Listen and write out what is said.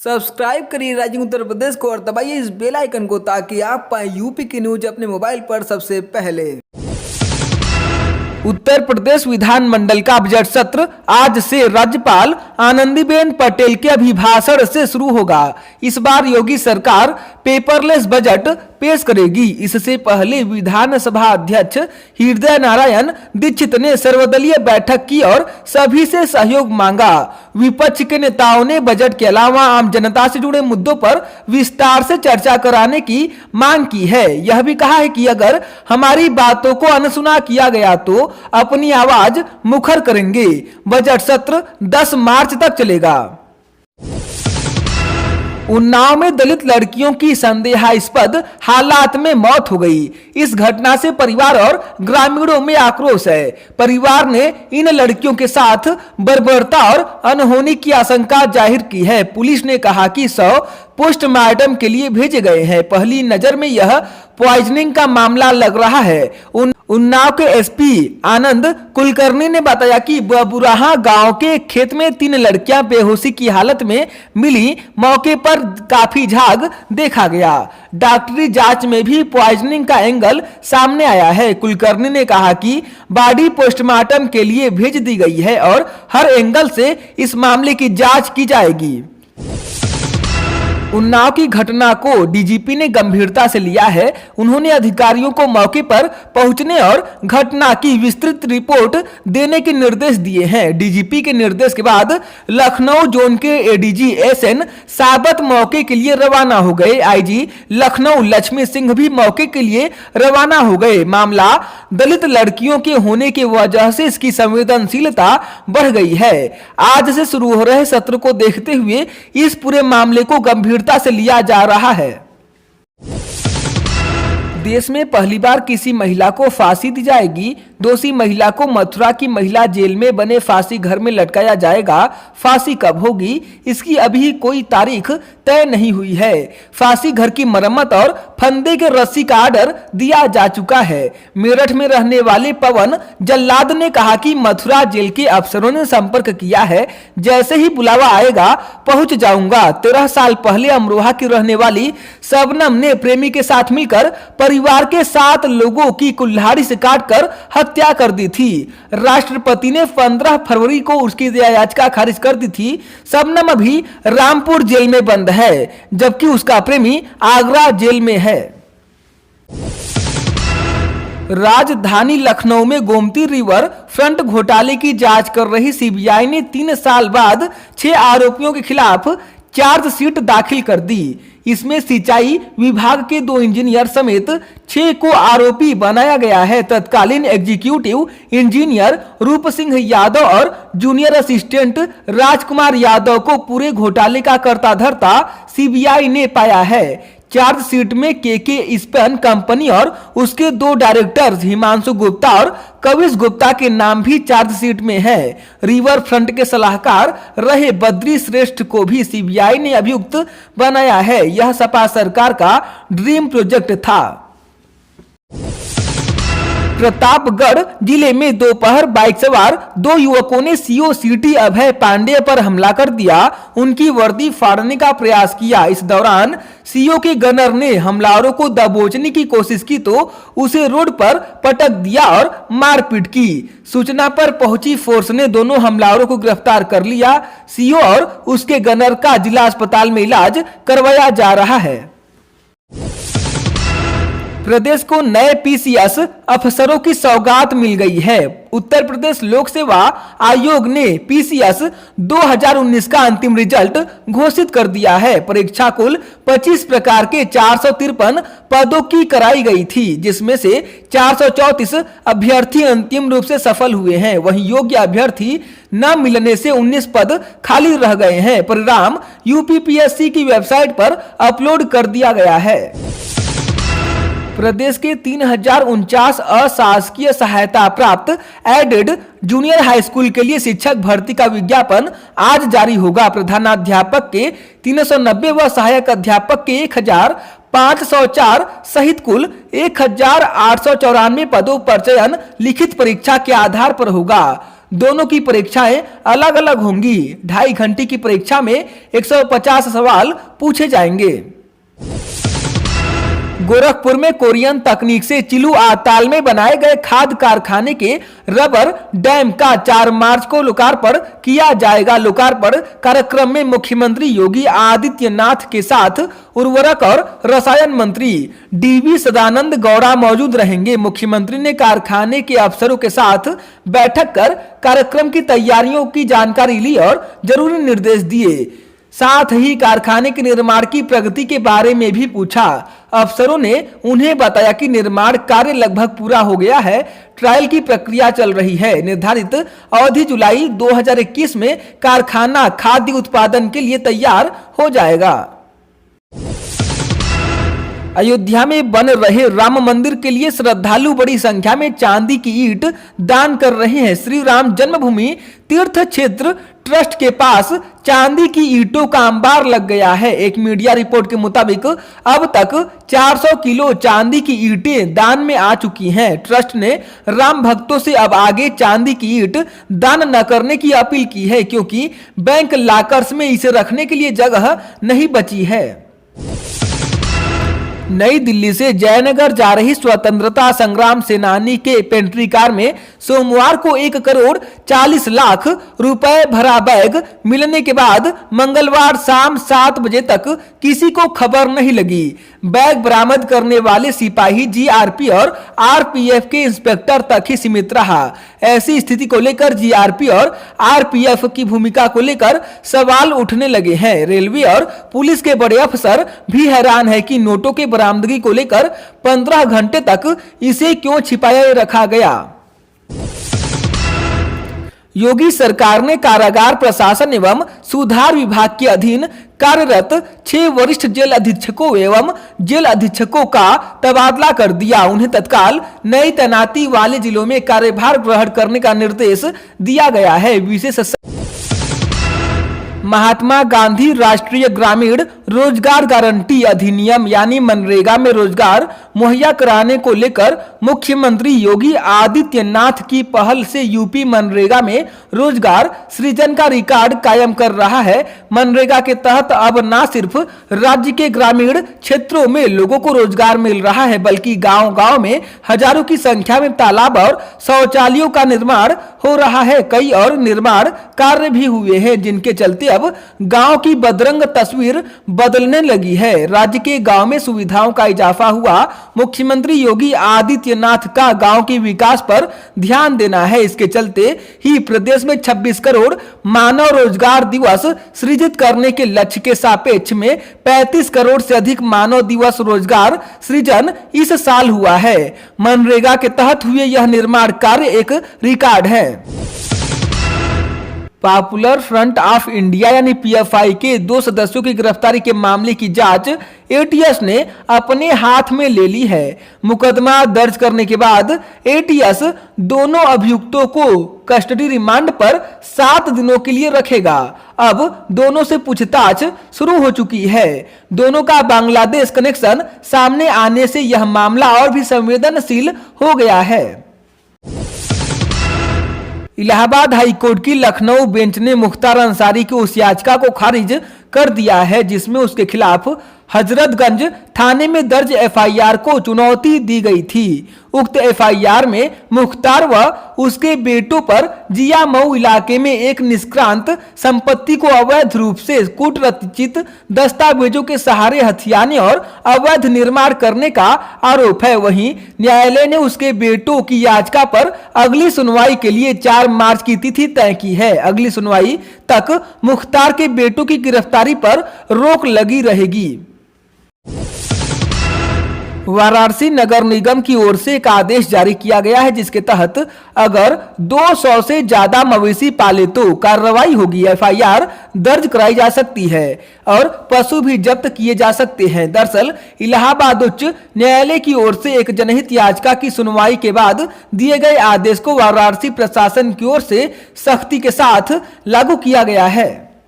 Subscribe करिए rising Uttar Pradesh को और दबाइए इस बेल आइकन को ताकि आप पाए यूपी की न्यूज अपने मोबाइल पर सबसे पहले। उत्तर प्रदेश विधानमंडल का बजट सत्र आज से राज्यपाल आनंदीबेन पटेल के अभिभाषण से शुरू होगा। इस बार योगी सरकार पेपरलेस बजट पेश करेगी। इससे पहले विधानसभा अध्यक्ष हृदय नारायण दीक्षित ने सर्वदलीय बैठक की और सभी से सहयोग मांगा। विपक्ष के नेताओं ने बजट के अलावा आम जनता से जुड़े मुद्दों पर विस्तार से चर्चा कराने की मांग की है। यह भी कहा है कि अगर हमारी बातों को अनसुना किया गया तो अपनी आवाज मुखर करेंगे। बजट सत्र 10 मार्च तक चलेगा। उन्नाव में दलित लड़कियों की संदेहास्पद हालात में मौत हो गई। इस घटना से परिवार और ग्रामीणों में आक्रोश है। परिवार ने इन लड़कियों के साथ बर्बरता और अनहोनी की आशंका जाहिर की है। पुलिस ने कहा कि 100 पोस्टमार्टम के लिए भेजे गए हैं। पहली नजर में यह पॉइजनिंग का मामला लग रहा है। उन्नाव के एसपी आनंद कुलकर्णी ने बताया कि बबुराहा गांव के खेत में 3 लड़कियां बेहोशी की हालत में मिली। मौके पर काफी झाग देखा गया। डॉक्टरी जांच में भी पॉइजनिंग का एंगल सामने आया है। कुलकर्णी ने कहा कि बॉडी पोस्टमार्टम के लिए भेज दी गई है और हर एंगल से इस मामले की जांच की जाएगी। उन्नाव की घटना को डीजीपी ने गंभीरता से लिया है। उन्होंने अधिकारियों को मौके पर पहुंचने और घटना की विस्तृत रिपोर्ट देने के निर्देश दिए हैं। डीजीपी के निर्देश के बाद लखनऊ जोन के एडीजी एसएन साबत मौके के लिए रवाना हो गए। आईजी लखनऊ लक्ष्मी सिंह भी मौके के लिए रवाना हो गए। मामला दलित लड़कियों के होने की वजह से इसकी संवेदनशीलता बढ़ गई है। आज से शुरू हो रहे सत्र को देखते हुए इस पूरे मामले को गंभीर से लिया जा रहा है। देश में पहली बार किसी महिला को फांसी दी जाएगी। दोषी महिला को मथुरा की महिला जेल में बने फांसी घर में लटकाया जाएगा। फांसी कब होगी इसकी अभी कोई तारीख तय नहीं हुई है। फांसी घर की मरम्मत और फंदे के रस्सी का ऑर्डर दिया जा चुका है। मेरठ में रहने वाले पवन जल्लाद ने कहा कि मथुरा जेल के अफसरों ने संपर्क किया है। जैसे ही बुलावा आएगा पहुंच जाऊंगा। 13 साल पहले अमरोहा की रहने वाली शबनम ने प्रेमी के साथ मिलकर परिवार के 7 लोगों की कुल्हाड़ी से काटकर हत्या कर दी थी। राष्ट्रपति ने 15 फरवरी को उसकी दया याचिका खारिज कर दी थी। शबनम अभी रामपुर जेल में बंद है, जबकि उसका प्रेमी आगरा जेल में है। राजधानी लखनऊ में गोमती रिवर फ्रंट घोटाले की जांच कर रही सीबीआई ने 3 साल बाद 6 आरोपियों के खिलाफ चार्जशीट दाखिल कर दी। इसमें सिंचाई विभाग के 2 इंजीनियर समेत 6 को आरोपी बनाया गया है। तत्कालीन एग्जीक्यूटिव इंजीनियर रूप सिंह यादव और जूनियर असिस्टेंट राजकुमार यादव को पूरे घोटाले का कर्ता धर्ता सीबीआई ने पाया है। चार्जशीट में केके स्पेन कंपनी और उसके 2 डायरेक्टर्स हिमांशु गुप्ता और कविश गुप्ता के नाम भी चार्जशीट में है। रिवर फ्रंट के सलाहकार रहे बद्री श्रेष्ठ को भी सीबीआई ने अभियुक्त बनाया है। यह सपा सरकार का ड्रीम प्रोजेक्ट था। प्रतापगढ़ जिले में दोपहर बाइक सवार 2 युवकों ने सीओ सिटी अभय पांडे पर हमला कर दिया। उनकी वर्दी फाड़ने का प्रयास किया। इस दौरान सीओ के गनर ने हमलावरों को दबोचने की कोशिश की तो उसे रोड पर पटक दिया और मारपीट की। सूचना पर पहुंची फोर्स ने दोनों हमलावरों को गिरफ्तार कर लिया। सीओ और उसके गनर का जिला अस्पताल में इलाज करवाया जा रहा है। प्रदेश को नए पीसीएस अफसरों की सौगात मिल गई है। उत्तर प्रदेश लोक सेवा आयोग ने पीसीएस 2019 का अंतिम रिजल्ट घोषित कर दिया है। परीक्षा कुल 25 प्रकार के 453 पदों की कराई गई थी, जिसमें से 434 अभ्यर्थी अंतिम रूप से सफल हुए हैं। वहीं योग्य अभ्यर्थी न मिलने से 19 पद खाली रह गए हैं। परिणाम यूपीपीएससी की वेबसाइट पर अपलोड कर दिया गया है। प्रदेश के 3049 अशासकीय सहायता प्राप्त एडेड जूनियर हाई स्कूल के लिए शिक्षक भर्ती का विज्ञापन आज जारी होगा। प्रधानाध्यापक के 390 व सहायक अध्यापक के 1504 सहित कुल 1894 पदों पर चयन लिखित परीक्षा के आधार पर होगा। दोनों की परीक्षाएं अलग अलग होंगी। 2.5 घंटे की परीक्षा में 150 सवाल पूछे जाएंगे। गोरखपुर में कोरियन तकनीक से चिलुआताल में बनाए गए खाद कारखाने के रबर डैम का 4 मार्च को लोकार्पण किया जाएगा। लोकार्पण कार्यक्रम में मुख्यमंत्री योगी आदित्यनाथ के साथ उर्वरक और रसायन मंत्री डीवी सदानंद गौड़ा मौजूद रहेंगे। मुख्यमंत्री ने कारखाने के अफसरों के साथ बैठक कर कार्यक्रम की तैयारियों की जानकारी ली और जरूरी निर्देश दिए। साथ ही कारखाने के निर्माण की प्रगति के बारे में भी पूछा। अफसरों ने उन्हें बताया कि निर्माण कार्य लगभग पूरा हो गया है, ट्रायल की प्रक्रिया चल रही है। निर्धारित अवधि जुलाई 2021 में कारखाना खाद्य उत्पादन के लिए तैयार हो जाएगा। अयोध्या में बन रहे राम मंदिर के लिए श्रद्धालु बड़ी संख्या में चांदी की ईंट दान कर रहे हैं। श्री राम जन्मभूमि तीर्थ क्षेत्र ट्रस्ट के पास चांदी की ईंटों का अंबार लग गया है। एक मीडिया रिपोर्ट के मुताबिक अब तक 400 किलो चांदी की ईंटें दान में आ चुकी हैं। ट्रस्ट ने राम भक्तों से अब आगे चांदी की ईंट दान न करने की अपील की है, क्योंकि बैंक लॉकर्स में इसे रखने के लिए जगह नहीं बची है। नई दिल्ली से जयनगर जा रही स्वतंत्रता संग्राम सेनानी के पेंट्री कार में सोमवार को 1 करोड़ 40 लाख रुपए भरा बैग मिलने के बाद मंगलवार शाम 7 बजे तक किसी को खबर नहीं लगी। बैग बरामद करने वाले सिपाही जीआरपी और आरपीएफ के इंस्पेक्टर तक ही सीमित रहा। ऐसी स्थिति को लेकर जीआरपी और आरपीएफ की भूमिका को लेकर सवाल उठने लगे हैं। रेलवे और पुलिस के बड़े अफसर भी हैरान है कि नोटों के बरामदगी को लेकर 15 घंटे तक इसे क्यों छिपाया रखा गया। योगी सरकार ने कारागार प्रशासन एवं सुधार विभाग के अधीन कार्यरत 6 वरिष्ठ जेल अधीक्षकों एवं जेल अधीक्षकों का तबादला कर दिया। उन्हें तत्काल नई तैनाती वाले जिलों में कार्यभार ग्रहण करने का निर्देश दिया गया है। विशेष महात्मा गांधी राष्ट्रीय ग्रामीण रोजगार गारंटी अधिनियम यानी मनरेगा में रोजगार मुहैया कराने को लेकर मुख्यमंत्री योगी आदित्यनाथ की पहल से यूपी मनरेगा में रोजगार सृजन का रिकॉर्ड कायम कर रहा है। मनरेगा के तहत अब न सिर्फ राज्य के ग्रामीण क्षेत्रों में लोगों को रोजगार मिल रहा है, बल्कि गांव-गांव में हजारों की संख्या में तालाब और शौचालयों का निर्माण हो रहा है। कई और निर्माण कार्य भी हुए हैं, जिनके चलते अब गांव की बदरंग तस्वीर बदलने लगी है। राज्य के गांव में सुविधाओं का इजाफा हुआ। मुख्यमंत्री योगी आदित्यनाथ का गांव के विकास पर ध्यान देना है। इसके चलते ही प्रदेश में 26 करोड़ मानव रोजगार दिवस सृजित करने के लक्ष्य के सापेक्ष में 35 करोड़ से अधिक मानव दिवस रोजगार सृजन इस साल हुआ है। मनरेगा के तहत हुए यह निर्माण कार्य एक रिकॉर्ड है। पॉपुलर फ्रंट ऑफ इंडिया यानी पीएफआई के 2 सदस्यों की गिरफ्तारी के मामले की जांच एटीएस ने अपने हाथ में ले ली है। मुकदमा दर्ज करने के बाद एटीएस दोनों अभियुक्तों को कस्टडी रिमांड पर 7 दिनों के लिए रखेगा। अब दोनों से पूछताछ शुरू हो चुकी है। दोनों का बांग्लादेश कनेक्शन सामने आने से यह मामला और भी संवेदनशील हो गया है। इलाहाबाद हाईकोर्ट की लखनऊ बेंच ने मुख्तार अंसारी की उस याचिका को खारिज कर दिया है जिसमें उसके खिलाफ हजरतगंज थाने में दर्ज एफआईआर को चुनौती दी गई थी। उक्त एफआईआर में मुख्तार व उसके बेटों पर जिया मऊ इलाके में एक निष्क्रांत संपत्ति को अवैध रूप से कूटरचित दस्तावेजों के सहारे हथियाने और अवैध निर्माण करने का आरोप है। वहीं न्यायालय ने उसके बेटों की याचिका पर अगली सुनवाई के लिए 4 मार्च की तिथि तय की है। अगली सुनवाई तक मुख्तार के बेटों की गिरफ्तारी पर रोक लगी रहेगी। वाराणसी नगर निगम की ओर से एक आदेश जारी किया गया है जिसके तहत अगर 200 से ज्यादा मवेशी पाले तो कार्रवाई होगी। एफआईआर दर्ज कराई जा सकती है और पशु भी जब्त किए जा सकते हैं। दरअसल इलाहाबाद उच्च न्यायालय की ओर से एक जनहित याचिका की सुनवाई के बाद दिए गए आदेश को वाराणसी प्रशासन की ओर से सख्ती के साथ लागू किया गया है।